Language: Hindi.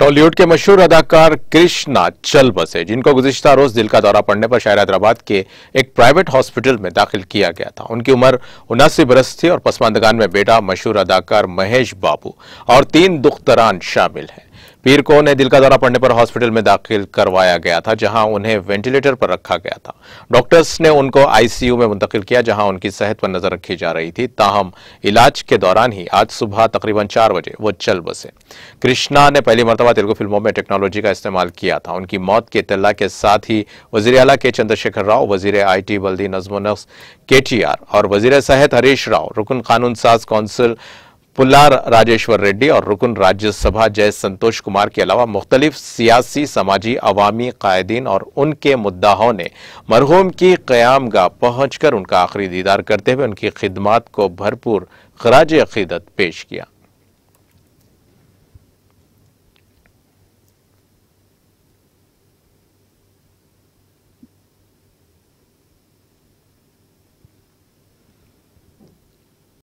बॉलीवुड के मशहूर अदाकार कृष्णा चल बसे, जिनको गुज़िश्ता रोज दिल का दौरा पड़ने पर शहर हैदराबाद के एक प्राइवेट हॉस्पिटल में दाखिल किया गया था। उनकी उम्र 79 बरस थी और पसमानदगान में बेटा मशहूर अदाकार महेश बाबू और 3 दुख्तरान शामिल हैं। पीर को उन्हें दिल का दौरा पड़ने पर हॉस्पिटल में दाखिल करवाया गया था, जहां उन्हें वेंटिलेटर पर रखा गया था। डॉक्टर्स ने उनको आईसीयू में मुंतकिल किया, जहां उनकी सेहत पर नजर रखी जा रही थी। ताहम इलाज के दौरान ही आज सुबह तकरीबन 4 बजे वो चल बसे। कृष्णा ने पहली मरतबा तेलुगु फिल्मों में टेक्नोलॉजी का इस्तेमाल किया था। उनकी मौत के इत्तला के साथ ही वजीर आला के चंद्रशेखर राव, वजीर IT बल्दी नज़्म-ओ-नस्क KTR और वजीर सेहत हरीश राव, रुकन कानून साज कौंसिल पुल्लार राजेश्वर रेड्डी और रुकन राज्यसभा जय संतोष कुमार के अलावा मुख्तलिफ सियासी, समाजी, अवामी कायदीन और उनके मुद्दाहों ने मरहूम की क़यामगाह पहुंचकर उनका आखिरी दीदार करते हुए उनकी खिदमात को भरपूर ख़राज अक़ीदत पेश किया।